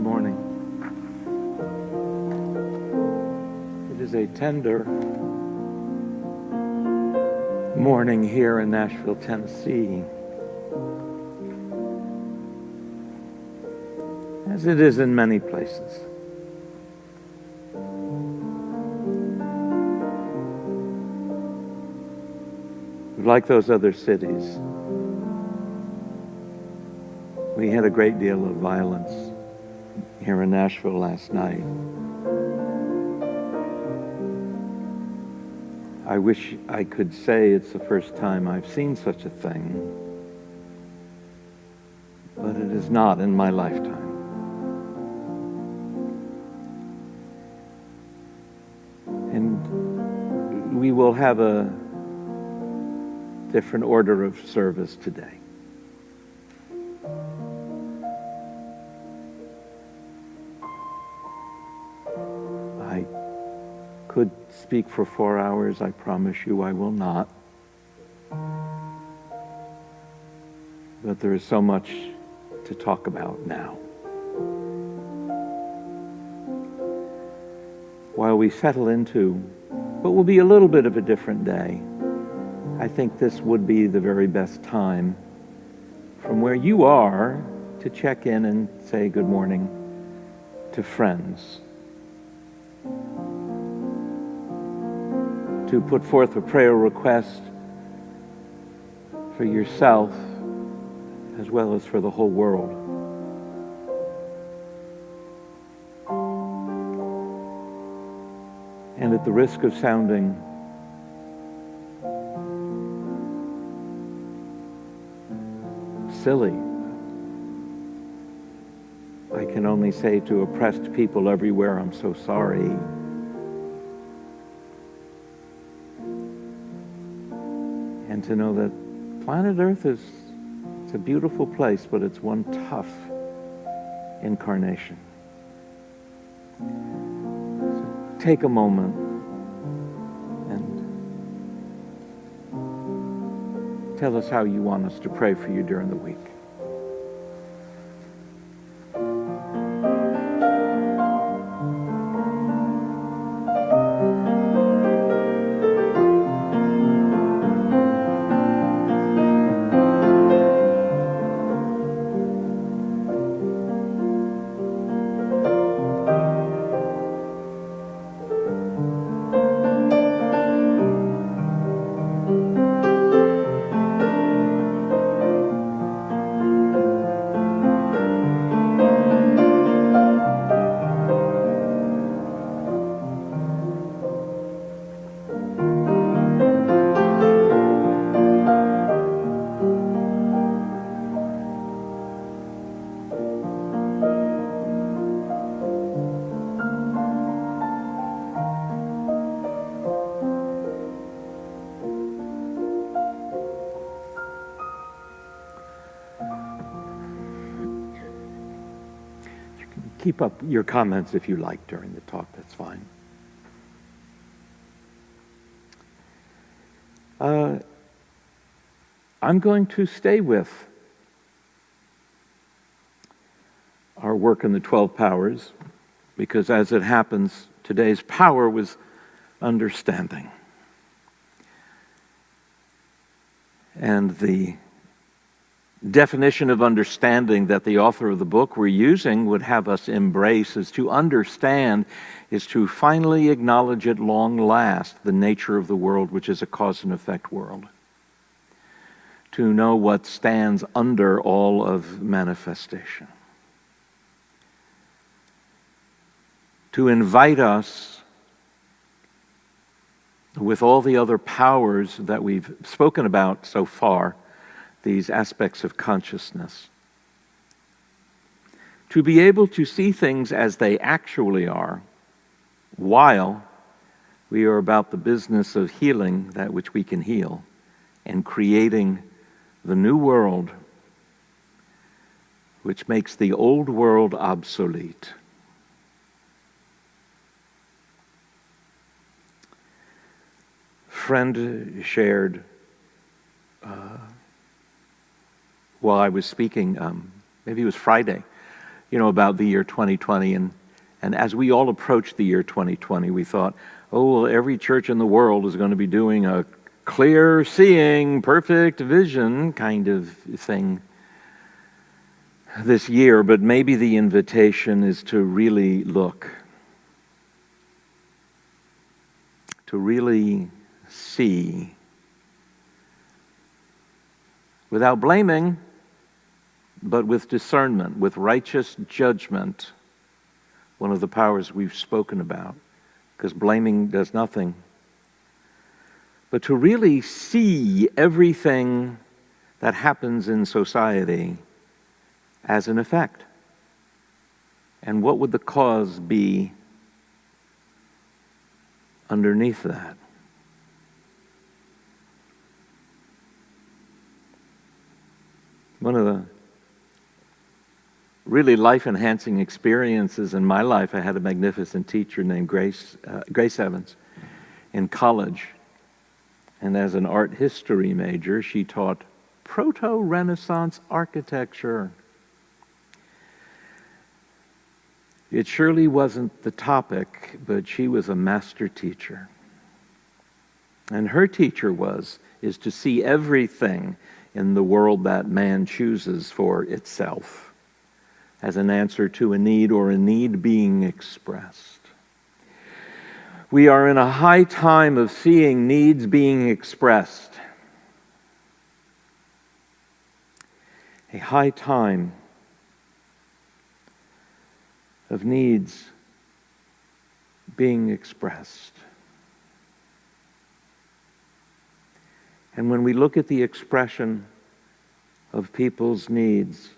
morning. It is a tender morning here in Nashville, Tennessee, as it is in many places. Like those other cities, we had a great deal of violence here in Nashville last night. I wish I could say it's the first time I've seen such a thing, but it is not in my lifetime. And we will have a different order of service today. I could speak for 4 hours. I promise you I will not. But there is so much to talk about now. While we settle into what will be a little bit of a different day, I think this would be the very best time from where you are to check in and say good morning to friends, to put forth a prayer request for yourself as well as for the whole world. And at the risk of sounding silly, I can only say to oppressed people everywhere, I'm so sorry. And to know that planet Earth it's a beautiful place, but it's one tough incarnation. So take a moment and tell us how you want us to pray for you during the week. Keep up your comments if you like during the talk, that's fine. I'm going to stay with our work in the 12 powers, because as it happens, today's power was understanding. And the definition of understanding that the author of the book we're using would have us embrace is to understand is to finally acknowledge at long last the nature of the world, which is a cause and effect world. To know what stands under all of manifestation. To invite us with all the other powers that we've spoken about so far, these aspects of consciousness, to be able to see things as they actually are, while we are about the business of healing that which we can heal and creating the new world which makes the old world obsolete. Friend shared while I was speaking, maybe it was Friday, about the year 2020. And as we all approached the year 2020, we thought, oh, well, every church in the world is going to be doing a clear seeing, perfect vision kind of thing this year. But maybe the invitation is to really look, to really see, without blaming, but with discernment, with righteous judgment, one of the powers we've spoken about, because blaming does nothing. But to really see everything that happens in society as an effect. And what would the cause be underneath that? One of the really life-enhancing experiences in my life, I had a magnificent teacher named Grace Evans in college. And as an art history major, she taught proto-Renaissance architecture. It surely wasn't the topic, but she was a master teacher. And her teacher is to see everything in the world that man chooses for itself as an answer to a need or a need being expressed. We are in a high time of seeing needs being expressed. A high time of needs being expressed. And when we look at the expression of people's needs,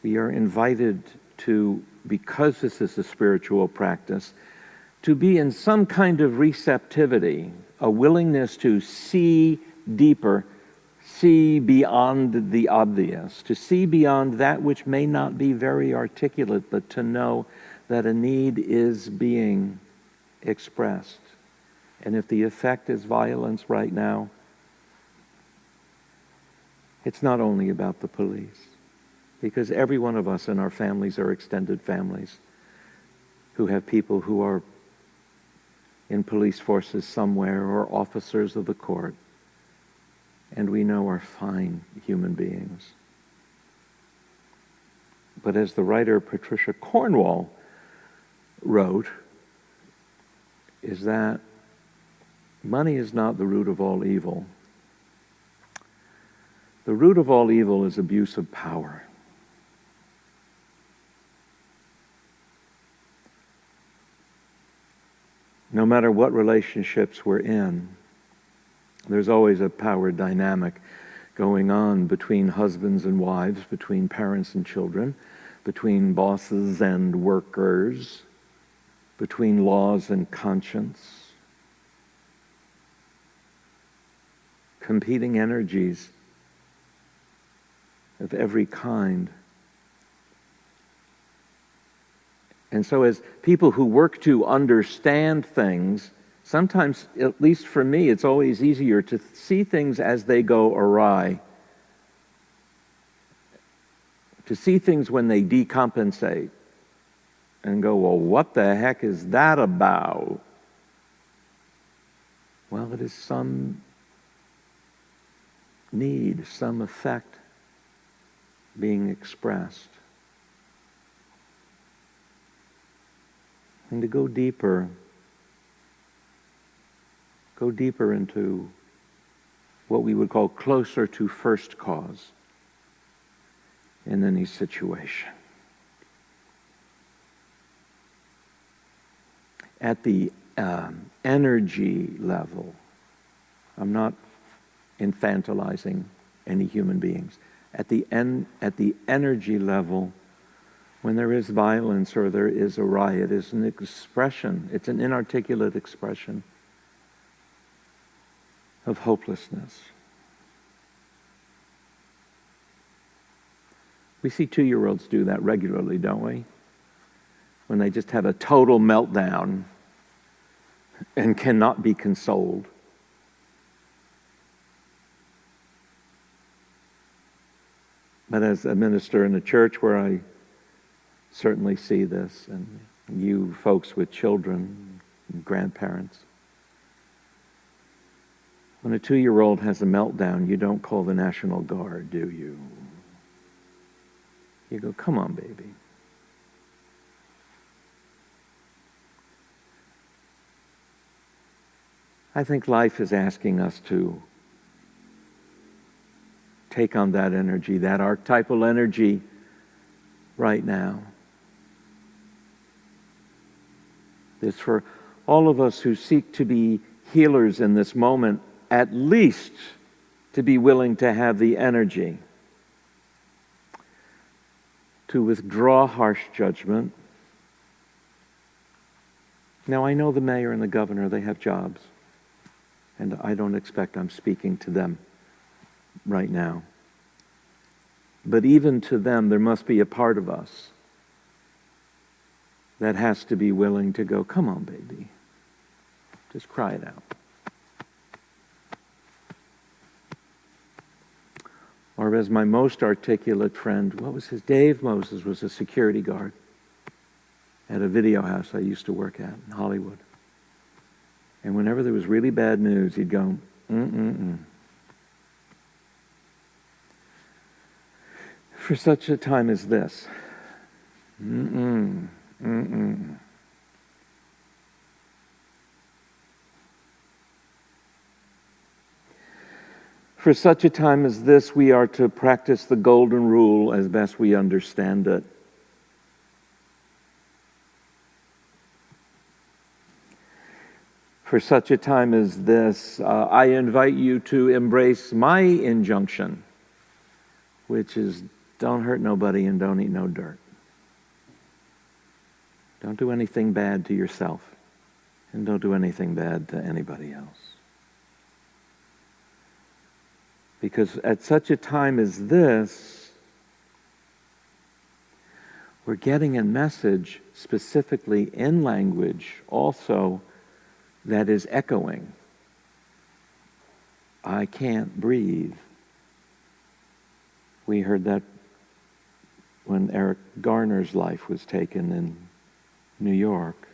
we are invited to, because this is a spiritual practice, to be in some kind of receptivity, a willingness to see deeper, see beyond the obvious, to see beyond that which may not be very articulate, but to know that a need is being expressed. And if the effect is violence right now, it's not only about the police, because every one of us in our families are extended families who have people who are in police forces somewhere or officers of the court, and we know are fine human beings. But as the writer Patricia Cornwall wrote, is that money is not the root of all evil. The root of all evil is abuse of power. No matter what relationships we're in, there's always a power dynamic going on between husbands and wives, between parents and children, between bosses and workers, between laws and conscience. Competing energies of every kind. And so as people who work to understand things, sometimes, at least for me, it's always easier to see things as they go awry. To see things when they decompensate and go, well, what the heck is that about? Well, it is some need, some effect being expressed. And to go deeper into what we would call closer to first cause in any situation. At the energy level, I'm not infantilizing any human beings. At the energy level, when there is violence or there is a riot, it's an expression, it's an inarticulate expression of hopelessness. We see 2-year-olds do that regularly, don't we? When they just have a total meltdown and cannot be consoled. But as a minister in a church where I certainly see this, and you folks with children, and grandparents, when a 2-year-old has a meltdown, you don't call the National Guard, do you? You go, come on, baby. I think life is asking us to take on that energy, that archetypal energy right now. It's for all of us who seek to be healers in this moment, at least to be willing to have the energy to withdraw harsh judgment. Now, I know the mayor and the governor, they have jobs, and I don't expect I'm speaking to them right now. But even to them, there must be a part of us that has to be willing to go, come on, baby. Just cry it out. Or as my most articulate friend, what was his? Dave Moses was a security guard at a video house I used to work at in Hollywood. And whenever there was really bad news, he'd go, For such a time as this. For such a time as this, we are to practice the golden rule as best we understand it. For such a time as this, I invite you to embrace my injunction, which is don't hurt nobody and don't eat no dirt. Don't do anything bad to yourself, and don't do anything bad to anybody else. Because at such a time as this, we're getting a message specifically in language also that is echoing. I can't breathe. We heard that when Eric Garner's life was taken in New York.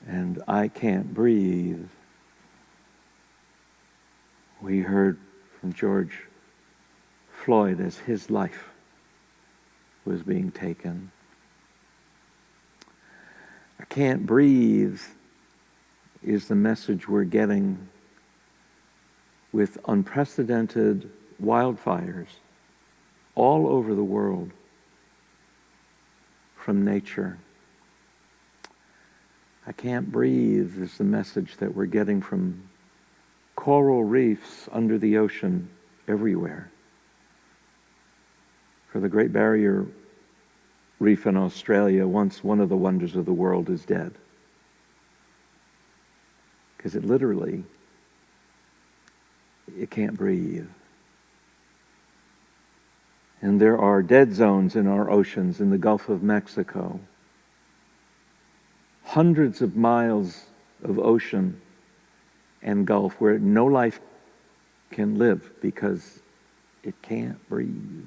And I can't breathe. We heard from George Floyd as his life was being taken. I can't breathe is the message we're getting with unprecedented wildfires all over the world from nature. I can't breathe is the message that we're getting from coral reefs under the ocean everywhere. For the Great Barrier Reef in Australia, once one of the wonders of the world, is dead. Because it literally, it can't breathe. And there are dead zones in our oceans, in the Gulf of Mexico. Hundreds of miles of ocean and Gulf where no life can live because it can't breathe.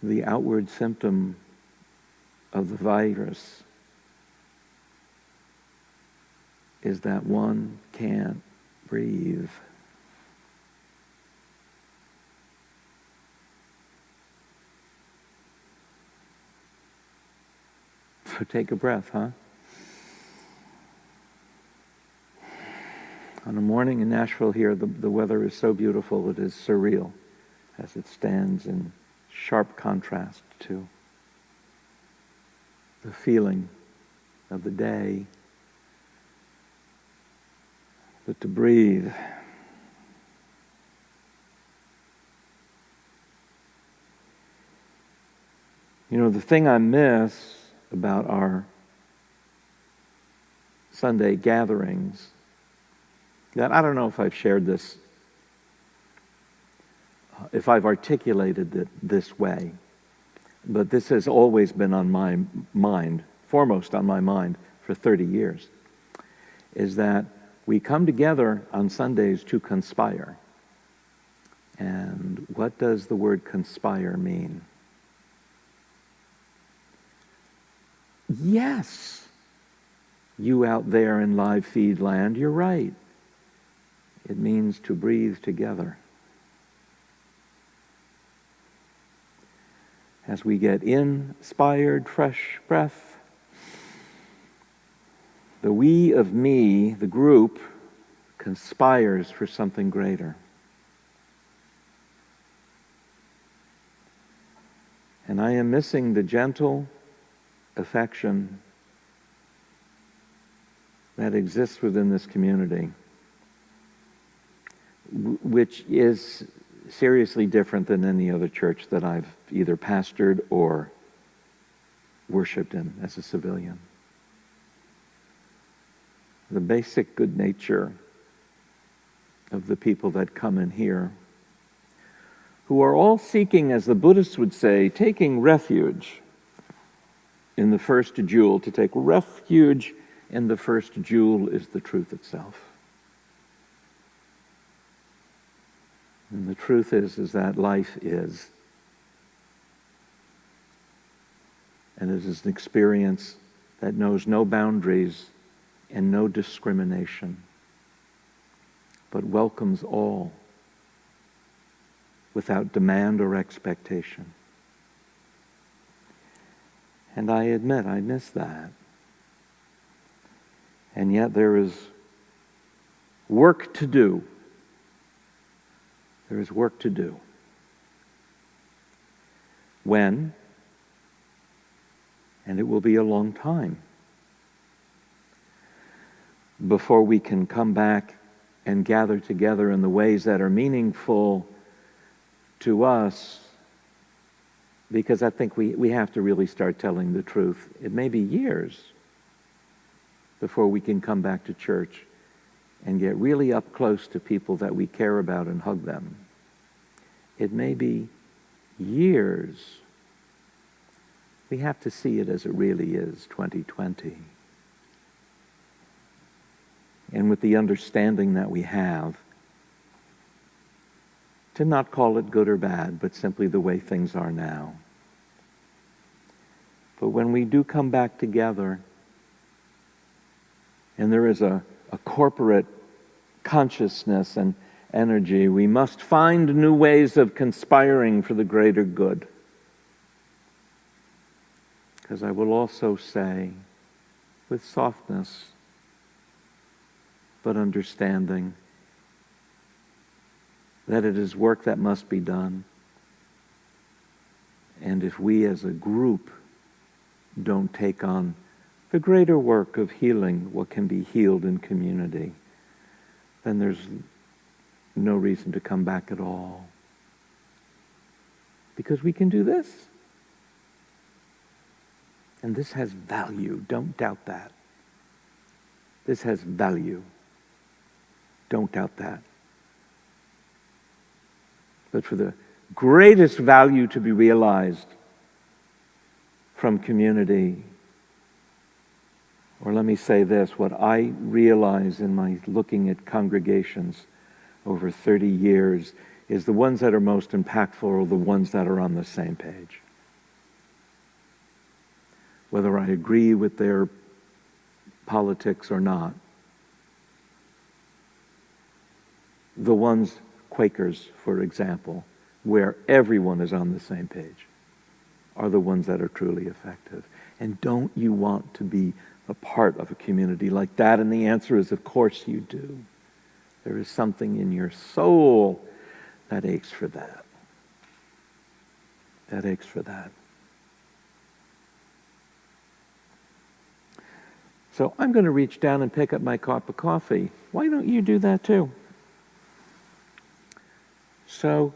The outward symptom of the virus is that one can't breathe. So take a breath, huh? On a morning in Nashville here, the weather is so beautiful it is surreal as it stands in sharp contrast to the feeling of the day. But to breathe, you know, the thing I miss about our Sunday gatherings, that I don't know if I've shared this, if I've articulated it this way, but this has always been on my mind, foremost on my mind for 30 years, is that we come together on Sundays to conspire. And what does the word conspire mean? Yes, you out there in live feed land, you're right. It means to breathe together. As we get inspired, fresh breath, the we of me, the group, conspires for something greater. And I am missing the gentle affection that exists within this community, which is seriously different than any other church that I've either pastored or worshipped in as a civilian. The basic good nature of the people that come in here, who are all seeking, as the Buddhists would say, taking refuge in the first jewel. To take refuge in the first jewel is the truth itself. And the truth is that life is. And it is an experience that knows no boundaries and no discrimination, but welcomes all without demand or expectation. And I admit, I miss that. And yet there is work to do. There is work to do. When? And it will be a long time before we can come back and gather together in the ways that are meaningful to us, because I think we have to really start telling the truth. It may be years before we can come back to church and get really up close to people that we care about and hug them. It may be years. We have to see it as it really is, 2020. And with the understanding that we have, to not call it good or bad, but simply the way things are now. But when we do come back together, and there is a corporate consciousness and energy, we must find new ways of conspiring for the greater good. Because I will also say, with softness, but understanding, that it is work that must be done. And if we as a group don't take on the greater work of healing what can be healed in community, then there's no reason to come back at all. Because we can do this. And this has value. Don't doubt that. This has value. Don't doubt that. But for the greatest value to be realized from community, or let me say this, what I realize in my looking at congregations over 30 years is the ones that are most impactful are the ones that are on the same page. Whether I agree with their politics or not. The ones, Quakers, for example, where everyone is on the same page, are the ones that are truly effective. And don't you want to be a part of a community like that? And the answer is, of course you do. There is something in your soul that aches for that. That aches for that. So I'm going to reach down and pick up my cup of coffee. Why don't you do that too? So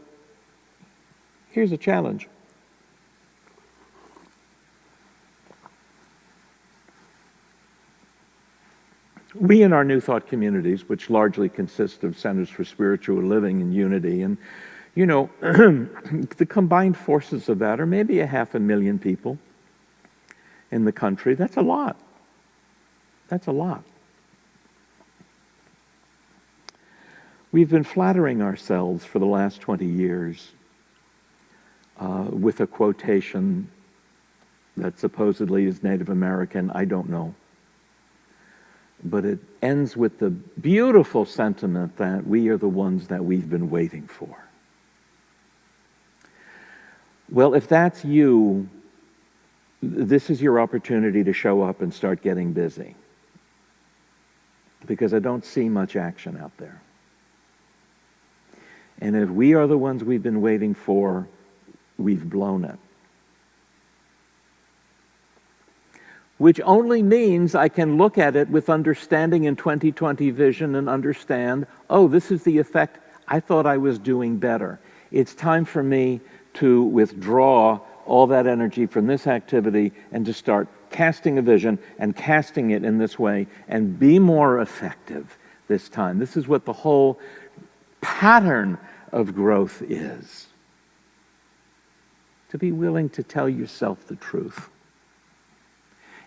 here's a challenge. We in our New Thought communities, which largely consist of centers for spiritual living and unity, and the combined forces of that are maybe 500,000 people in the country. That's a lot. That's a lot. We've been flattering ourselves for the last 20 years with a quotation that supposedly is Native American. I don't know. But it ends with the beautiful sentiment that we are the ones that we've been waiting for. Well, if that's you, this is your opportunity to show up and start getting busy. Because I don't see much action out there. And if we are the ones we've been waiting for, we've blown it. Which only means I can look at it with understanding in 2020 vision and understand, oh, this is the effect. I thought I was doing better. It's time for me to withdraw all that energy from this activity and to start casting a vision and casting it in this way and be more effective this time. This is what the whole pattern of growth is. To be willing to tell yourself the truth.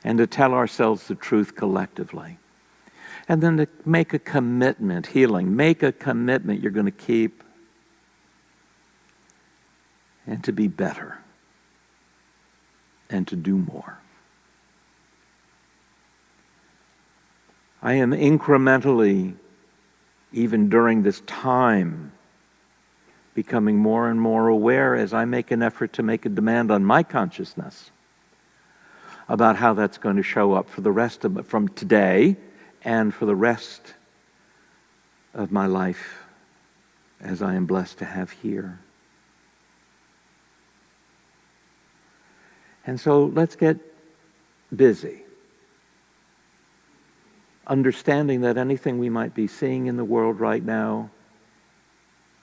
And to tell ourselves the truth collectively. And then to make a commitment, healing, make a commitment you're going to keep. And to be better. And to do more. I am incrementally, even during this time, becoming more and more aware as I make an effort to make a demand on my consciousness about how that's going to show up for the rest of it, from today and for the rest of my life as I am blessed to have here. And so let's get busy. Understanding that anything we might be seeing in the world right now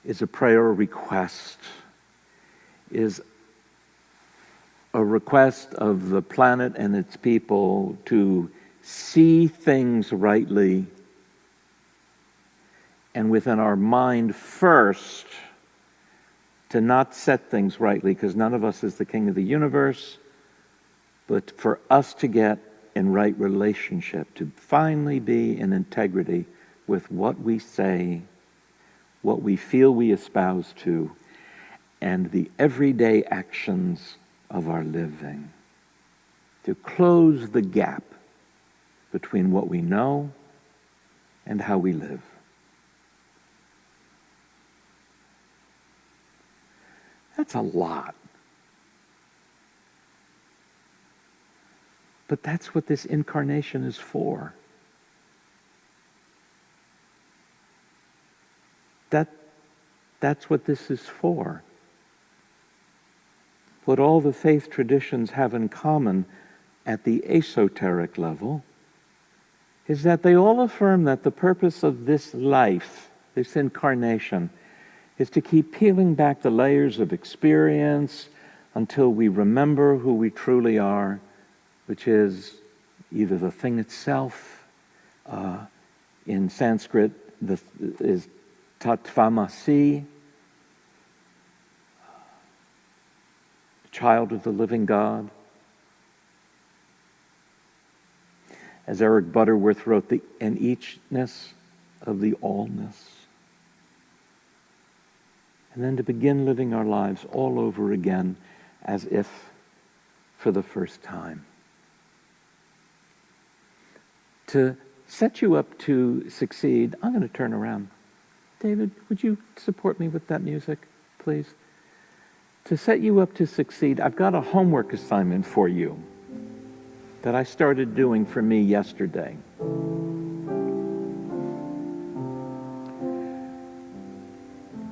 is a prayer request, is a request of the planet and its people to see things rightly and within our mind first to not set things rightly, because none of us is the king of the universe, but for us to get in right relationship, to finally be in integrity with what we say, what we feel we espouse to, and the everyday actions of our living, to close the gap between what we know and how we live. That's a lot. But that's what this incarnation is for. That's what this is for. What all the faith traditions have in common at the esoteric level is that they all affirm that the purpose of this life, this incarnation, is to keep peeling back the layers of experience until we remember who we truly are, which is either the thing itself, in Sanskrit is Tattvamasi, child of the living God. As Eric Butterworth wrote, the an eachness of the allness. And then to begin living our lives all over again as if for the first time. To set you up to succeed, I'm going to turn around. David, would you support me with that music, please? To set you up to succeed, I've got a homework assignment for you that I started doing for me yesterday.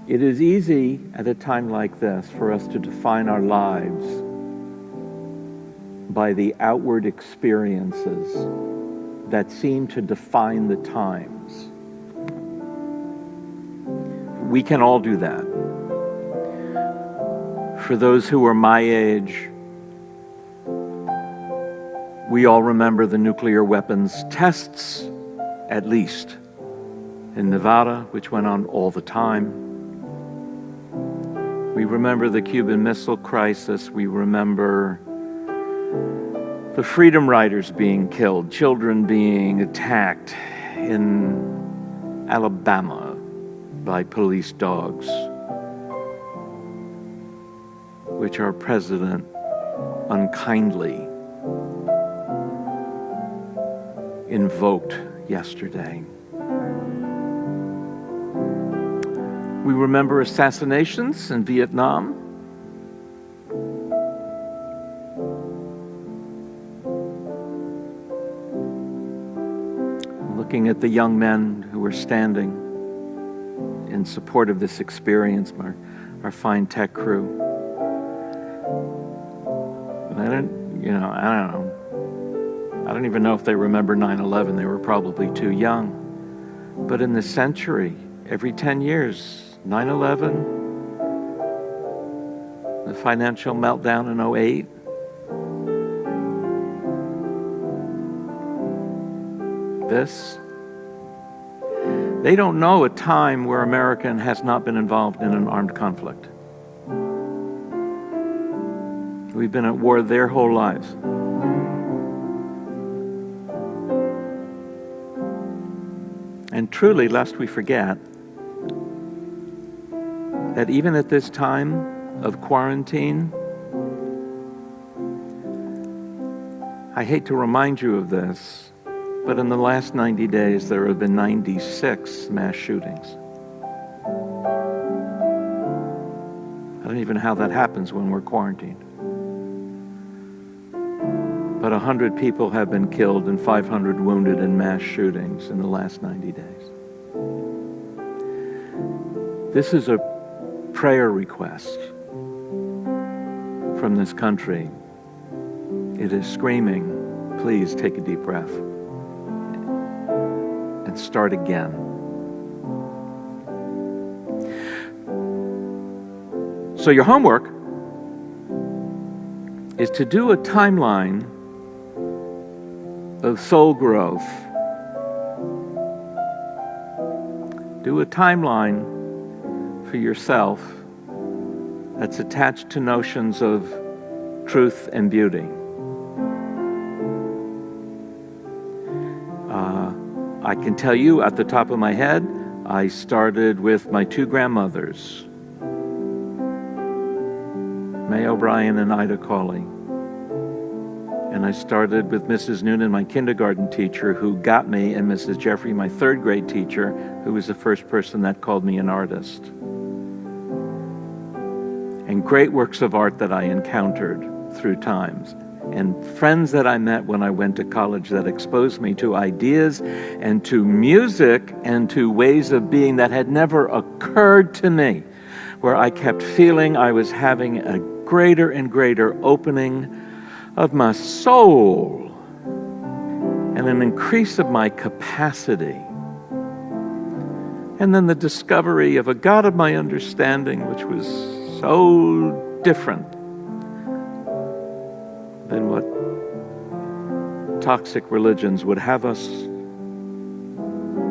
It is easy at a time like this for us to define our lives by the outward experiences that seem to define the times. We can all do that. For those who are my age, we all remember the nuclear weapons tests, at least, in Nevada, which went on all the time. We remember the Cuban Missile Crisis. We remember the Freedom Riders being killed, children being attacked in Alabama. by police dogs, which our president unkindly invoked yesterday. We remember assassinations in Vietnam. Looking at the young men who were standing in support of this experience, our fine tech crew. And I don't know. I don't even know if they remember 9/11. They were probably too young. But in this century, every 10 years, 9/11, the financial meltdown in 2008, this. They don't know a time where America has not been involved in an armed conflict. We've been at war their whole lives. And truly, lest we forget, that even at this time of quarantine, I hate to remind you of this, but in the last 90 days, there have been 96 mass shootings. I don't even know how that happens when we're quarantined. But 100 people have been killed and 500 wounded in mass shootings in the last 90 days. This is a prayer request from this country. It is screaming, please take a deep breath and start again. So your homework is to do a timeline of soul growth. Do a timeline for yourself that's attached to notions of truth and beauty. I can tell you at the top of my head, I started with my two grandmothers, May O'Brien and Ida Cawley. And I started with Mrs. Noonan, my kindergarten teacher, who got me, and Mrs. Jeffrey, my third grade teacher, who was the first person that called me an artist. And great works of art that I encountered through times. And friends that I met when I went to college that exposed me to ideas and to music and to ways of being that had never occurred to me, where I kept feeling I was having a greater and greater opening of my soul and an increase of my capacity. And then the discovery of a God of my understanding, which was so different than what toxic religions would have us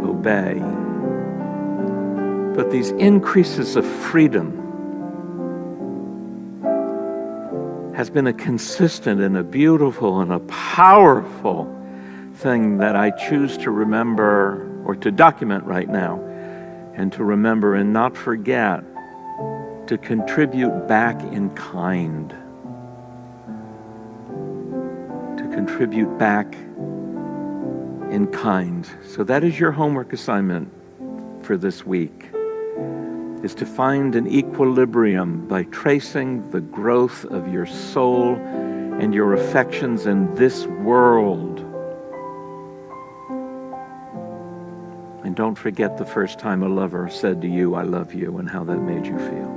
obey. But these increases of freedom has been a consistent and a beautiful and a powerful thing that I choose to remember or to document right now, and to remember and not forget to contribute back in kind. To contribute back in kind. So that is your homework assignment for this week, is to find an equilibrium by tracing the growth of your soul and your affections in this world. And don't forget the first time a lover said to you, I love you, and how that made you feel.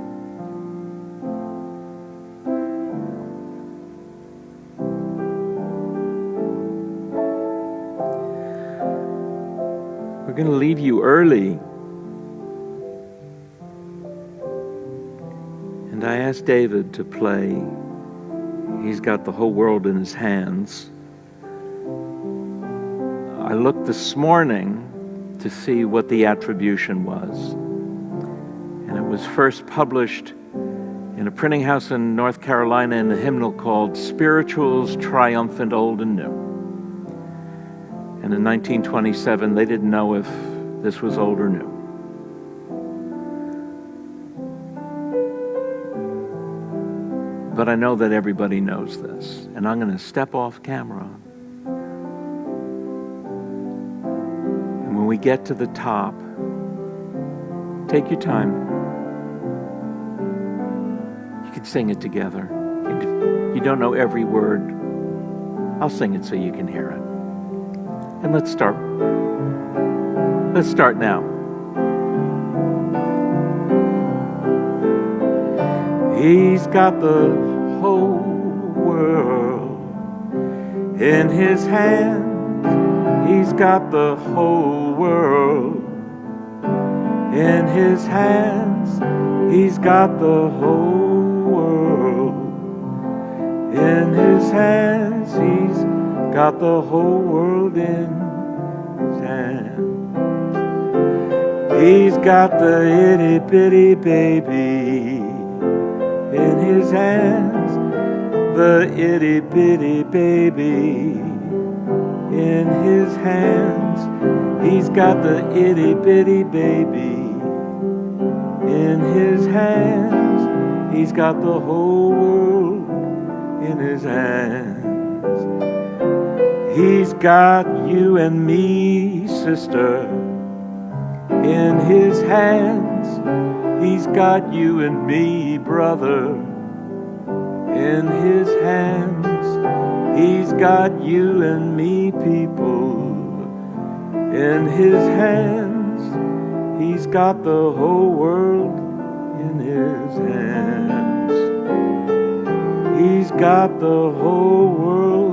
We're going to leave you early. And I asked David to play. He's got the whole world in his hands. I looked this morning to see what the attribution was. And it was first published in a printing house in North Carolina in a hymnal called Spirituals Triumphant Old and New. And in 1927, they didn't know if this was old or new. But I know that everybody knows this, and I'm going to step off camera. And when we get to the top, take your time. You can sing it together. If you don't know every word, I'll sing it so you can hear it. And let's start. Let's start now. He's got the whole world in his hands. He's got the whole world in his hands. He's got the whole world in his hands. He's got the whole world in his hands. He's got the itty bitty baby in his hands, the itty bitty baby in his hands. He's got the itty bitty baby in his hands. He's got the whole world in his hands. He's got you and me, sister, in his hands. He's got you and me, brother, in his hands. He's got you and me, people, in his hands. He's got the whole world in his hands. He's got the whole world